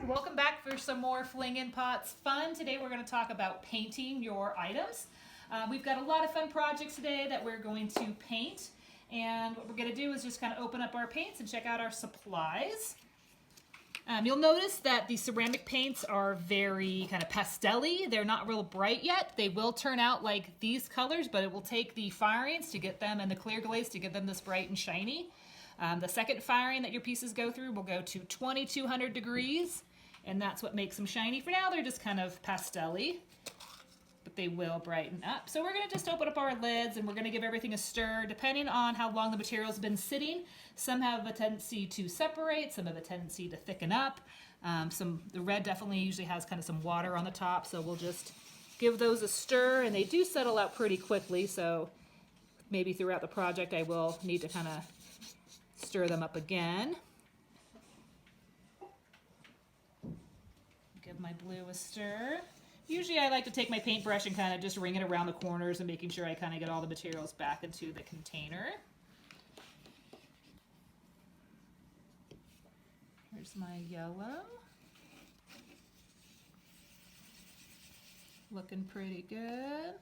Welcome back for some more Flingin Pots fun. Today we're going to talk about painting your items. We've got a lot of fun projects today that we're going to paint, and what we're going to do is just kind of open up our paints and check out our supplies. You'll notice that the ceramic paints are very kind of pastel-y. They're not real bright yet. They will turn out like these colors, but it will take the firings to get them and the clear glaze to get them this bright and shiny. The second firing that your pieces go through will go to 2200 degrees, and that's what makes them shiny. For now, they're just kind of pastel-y, but they will brighten up. So we're going to just open up our lids, and we're going to give everything a stir. Depending on how long the material's been sitting, some have a tendency to separate, some have a tendency to thicken up. The red definitely usually has kind of some water on the top, so we'll just give those a stir, and they do settle out pretty quickly, so maybe throughout the project I will need to kind of stir them up again. Give my blue a stir. Usually I like to take my paintbrush and kind of just ring it around the corners and making sure I kind of get all the materials back into the container. Here's my yellow. Looking pretty good.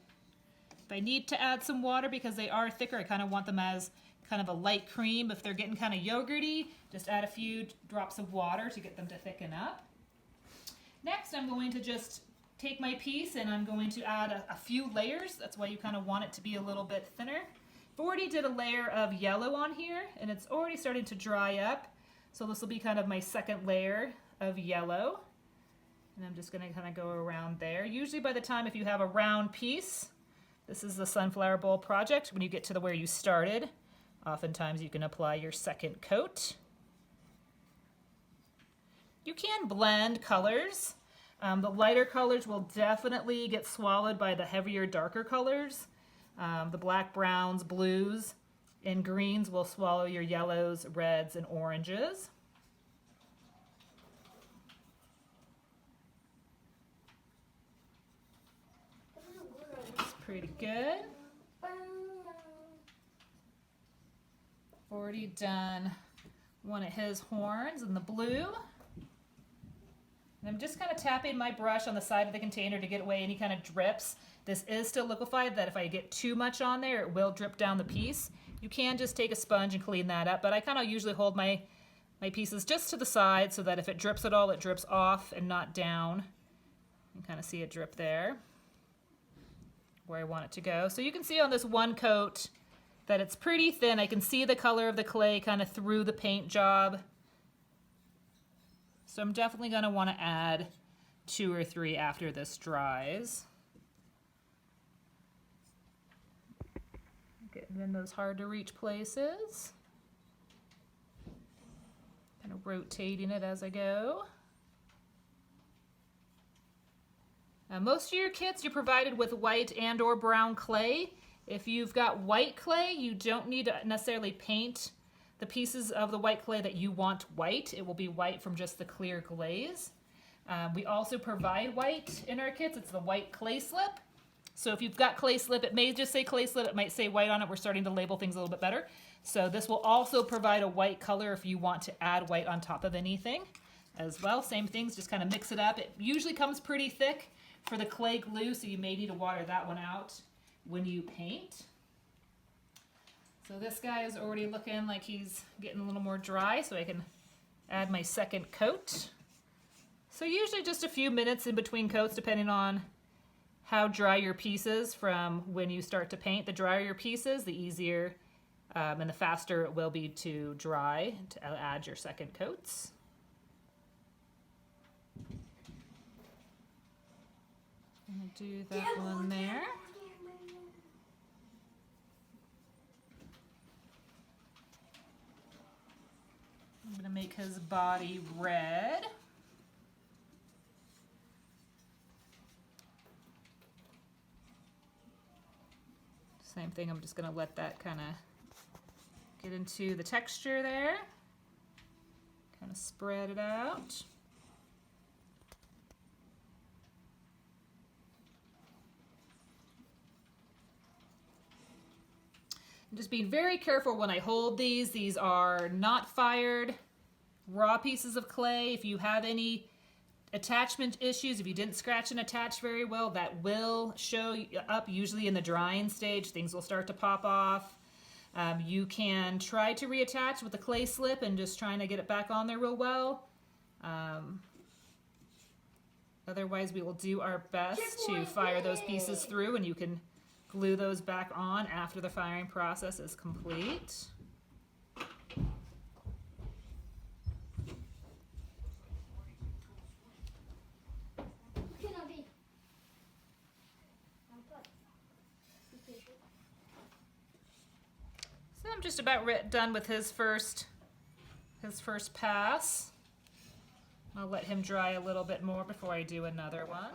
If I need to add some water because they are thicker, I kind of want them as kind of a light cream. If they're getting kind of yogurty, just add a few drops of water to get them to thicken up. Next, I'm going to just take my piece and I'm going to add a few layers. That's why you kind of want it to be a little bit thinner. I've already did a layer of yellow on here, and it's already starting to dry up. So this will be kind of my second layer of yellow. And I'm just going to kind of go around there. Usually by the time, if you have a round piece, this is the sunflower bowl project, when you get to where you started, oftentimes you can apply your second coat. You can blend colors. The lighter colors will definitely get swallowed by the heavier, darker colors. The black, browns, blues, and greens will swallow your yellows, reds, and oranges. It's pretty good. Already done one of his horns in the blue. And I'm just kind of tapping my brush on the side of the container to get away any kind of drips. This is still liquefied, that if I get too much on there, it will drip down the piece. You can just take a sponge and clean that up, but I kind of usually hold my pieces just to the side so that if it drips at all, it drips off and not down. You can kind of see it drip there where I want it to go. So you can see on this one coat that it's pretty thin. I can see the color of the clay kind of through the paint job. So I'm definitely going to want to add 2 or 3 after this dries. Getting in those hard to reach places. Kind of rotating it as I go. Most of your kits you're provided with white and or brown clay. If you've got white clay, you don't need to necessarily paint the pieces of the white clay that you want white. It will be white from just the clear glaze. We also provide white in our kits. It's the white clay slip. So if you've got clay slip, it may just say clay slip, it might say white on it. We're starting to label things a little bit better. So this will also provide a white color if you want to add white on top of anything as well. Same things, just kind of mix it up. It usually comes pretty thick for the clay glue, so you may need to water that one out when you paint. So this guy is already looking like he's getting a little more dry, so I can add my second coat. So usually just a few minutes in between coats, depending on how dry your piece is from when you start to paint. The drier your piece is, the easier and the faster it will be to dry to add your second coats. I'm going to do that one there. I'm going to make his body red. Same thing, I'm just going to let that kind of get into the texture there. Kind of spread it out. I'm just being very careful when I hold these. These are not fired raw pieces of clay. If you have any attachment issues, if you didn't scratch and attach very well, that will show up usually in the drying stage. Things will start to pop off. You can try to reattach with a clay slip and just trying to get it back on there real well. Otherwise, we will do our best to fire those pieces through, and you can glue those back on after the firing process is complete. So I'm just about done with his first pass. I'll let him dry a little bit more before I do another one.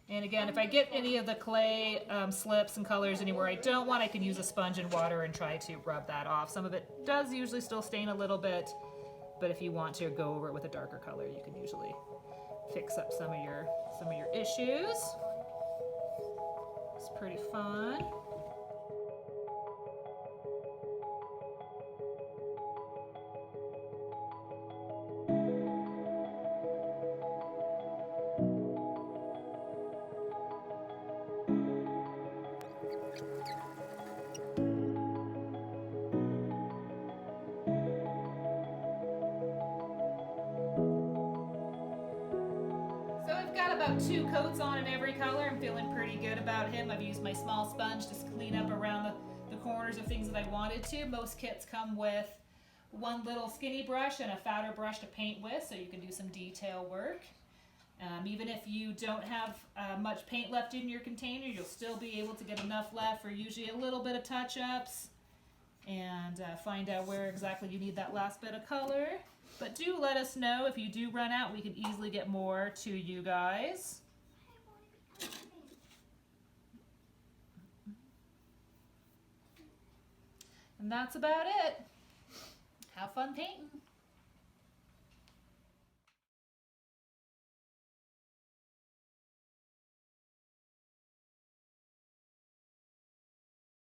And again, if I get any of the clay slips and colors anywhere I don't want, I can use a sponge and water and try to rub that off. Some of it does usually still stain a little bit, but if you want to go over it with a darker color, you can usually fix up some of your issues. It's pretty fun. About 2 coats on in every color. I'm feeling pretty good about him. I've used my small sponge to clean up around the corners of things that I wanted to. Most kits come with one little skinny brush and a fatter brush to paint with, so you can do some detail work. Even if you don't have much paint left in your container, you'll still be able to get enough left for usually a little bit of touch-ups and find out where exactly you need that last bit of color. But do let us know if you do run out. We can easily get more to you guys. And that's about it. Have fun painting.